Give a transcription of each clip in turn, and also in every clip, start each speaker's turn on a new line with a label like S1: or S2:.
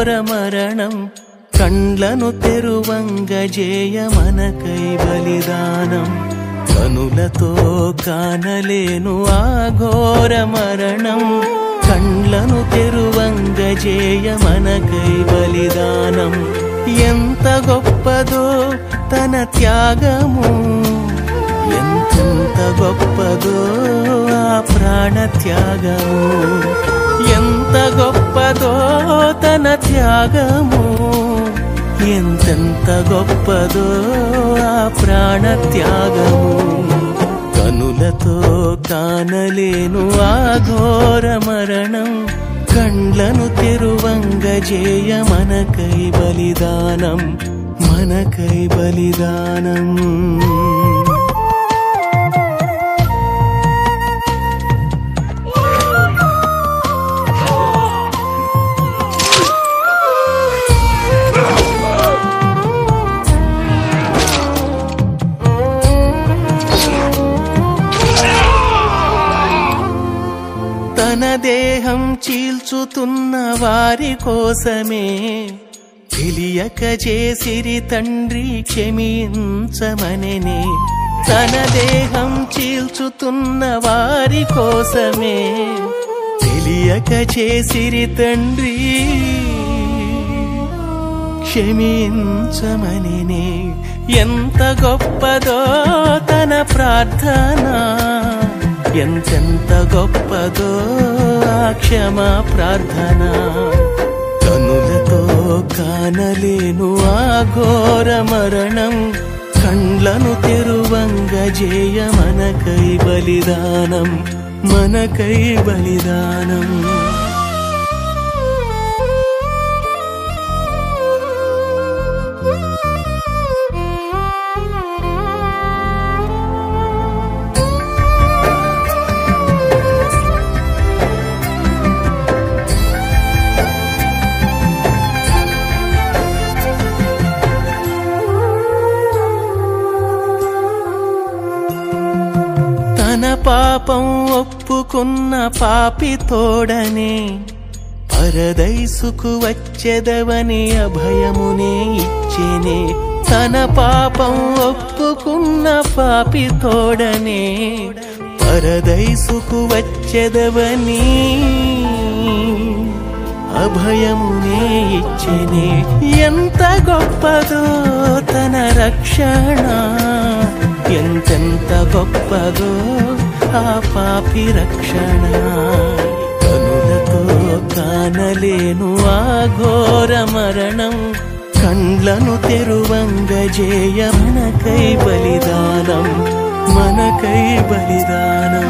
S1: ఘోర మరణం కండ్లను తెరువంగజేయ మనకై బలిదానం కనులతో కానలేను ఆ ఘోర మరణం కండ్లను తెరువంగజేయ మనకై బలిదానం ఎంత గొప్పదో తన త్యాగము ఎంత గొప్పదో ఆ ప్రాణ త్యాగము ఎంత గొప్పదో తన త్యాగము ఎంతెంత గొప్పదో ఆ ప్రాణ త్యాగము కనులతో కానలేను ఆ ఘోర మరణం కండ్లను తెరువంగజేయ మనకై బలిదానం మనకై బలిదానం తన దేహం చీల్చుతున్న వారి కోసమే తెలియక చేసిరి తండ్రి క్షమించమనెనే తన దేహం చీల్చుతున్న వారి కోసమే తెలియక చేసిరి తండ్రి క్షమించమనెనే ఎంత గొప్పదో తన ప్రార్థన ఎంతెంత గొప్పదో ఆ క్షమా ప్రార్థన కనులతో కానలేను ఆ ఘోర మరణం కండ్లను తెరువంగజేయ మనకై బలిదానం మనకై బలిదానం తన పాపం ఒప్పుకున్న పాపి తోడనే పరదైసుకు వచ్చెదవని అభయమునే ఇచ్చెనే తన పాపం ఒప్పుకున్న పాపి తోడనే పరదైసుకు వచ్చెదవని అభయమునే ఇచ్చెనే ఎంత గొప్పదో తన రక్షణ ఎంతెంత గొప్పదో ఆ పాపి రక్షణ కనులతో కానలేను ఆ ఘోర మరణం కండ్లను తెరువంగజేయ మనకై బలిదానం మనకై బలిదానం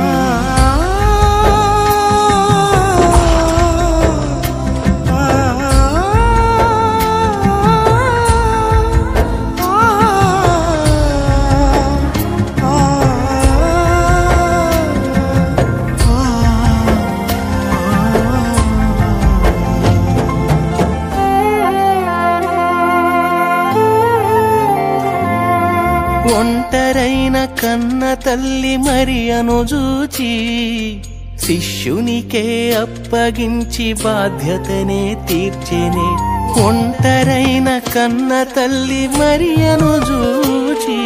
S1: ఒంటరైన కన్న తల్లి మరియను చూచి శిష్యునికే అప్పగించి బాధ్యతనే తీర్చెనే ఒంటరైన కన్న తల్లి మరియను చూచి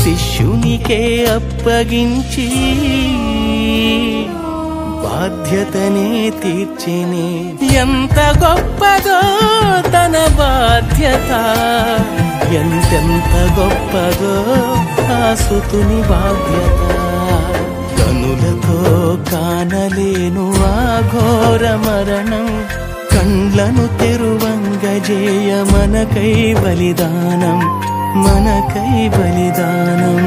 S1: శిష్యునికే అప్పగించి బాధ్యతనే తీర్చెనే ఎంత గొప్పదో తన బాధ్యత ఎంతెంత గొప్పదో ఆ సుతుని బాధ్యత కనులతో కానలేను ఆ ఘోర మరణం కండ్లను తెరువంగజేయ మనకై బలిదానం మనకై బలిదానం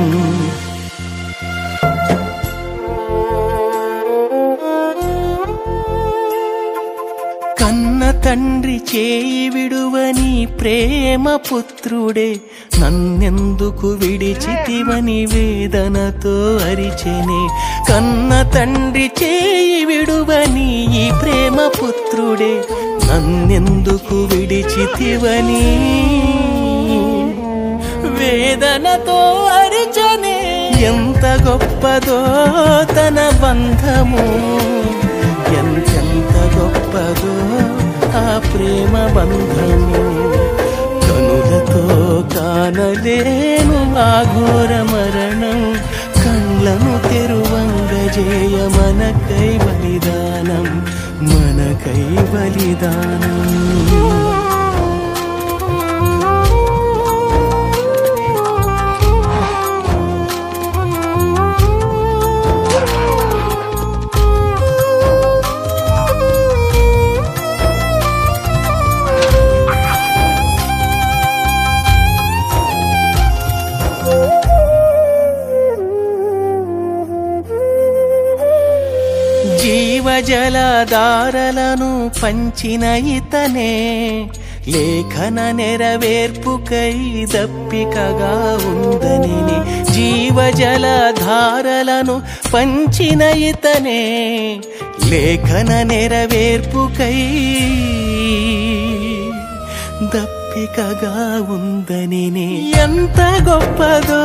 S1: కన్న తండ్రి చేయి విడువని ప్రేమ పుత్రుడే నన్నెందుకు విడిచితివని వేదనతో అరిచెనే కన్న తండ్రి చేయి విడువని ఈ ప్రేమ పుత్రుడే నన్నెందుకు విడిచితివని వేదనతో అరిచెనే ఎంత గొప్పదో తన బంధము ఎంతెంత గొప్పదో ఆ ప్రేమ బంధము కనులతో కానలేను ఆ ఘోర మరణం కళ్ళను తెరువంగజేయ మనకై బలిదానం మనకై బలిదానం జీవజలధారలను పంచిన ఇతనే లేఖన నెరవేర్పుకై దప్పికగా ఉందని జీవజలధారలను పంచిన ఇతనే లేఖన నెరవేర్పుకై దప్పికగా ఉందని ఎంత గొప్పదో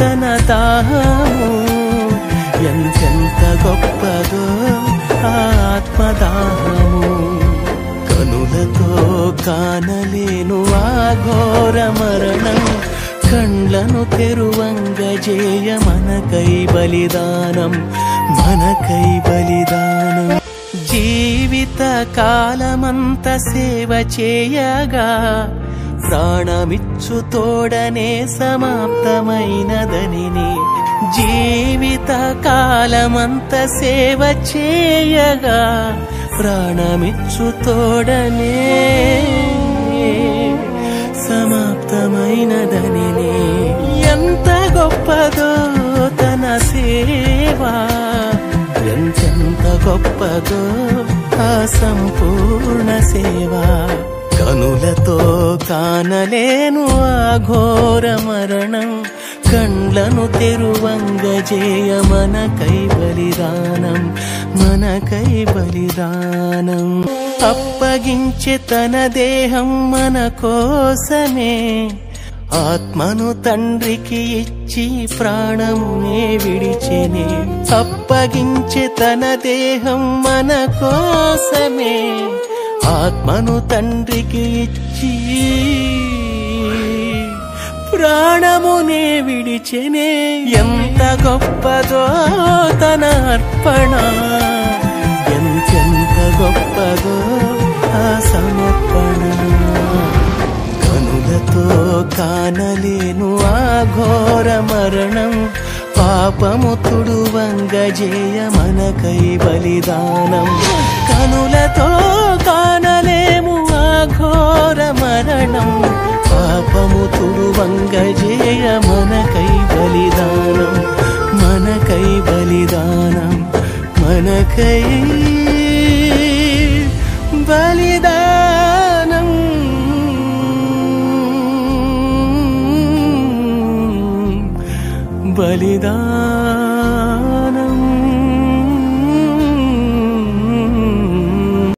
S1: తన దాహము ఎంతెంత గొప్పదో ఆత్మదాహము కనులతో కానలేను ఆ ఘోర మరణం కండ్లను తెరువంగజేయ మనకై బలిదానం మనకై బలిదానం జీవిత కాలమంత సేవ చేయగా ప్రాణమిచ్చు తోడనే సమాప్తమైనదని జీవిత కాలమంత సేవ చేయగా ప్రాణమిచ్చు తోడనే సమాప్తమైనదని ఎంత గొప్పదో తన సేవ ఎంతెంత గొప్పదో ఆ సంపూర్ణ సేవ కనులతో కానలేను ఆ ఘోర మరణం కండ్లను తెరువంగజేయ మనకై బలిదానం మనకై బలిదానం అప్పగించే తన దేహం మన కోసమే ఆత్మను తండ్రికి ఇచ్చి ప్రాణమునే విడిచెనే అప్పగించే తన దేహం మన కోసమే ఆత్మను తండ్రికి ఇచ్చి ప్రాణమునే విడిచెనే ఎంత గొప్పదో తన అర్పణ ఎంతెంత గొప్పదో ఆ సమర్పణ కనులతో కానలేను ఆ ఘోర మరణం పాపము తుడువంగజేయ మనకై బలిదానం కనులతో కానలేము ఆ ఘోర మరణం పాపము తుడువంగజేయ మనకై బలిదానం మనకై బలిదానం మనకై బలిదానం బలిదానం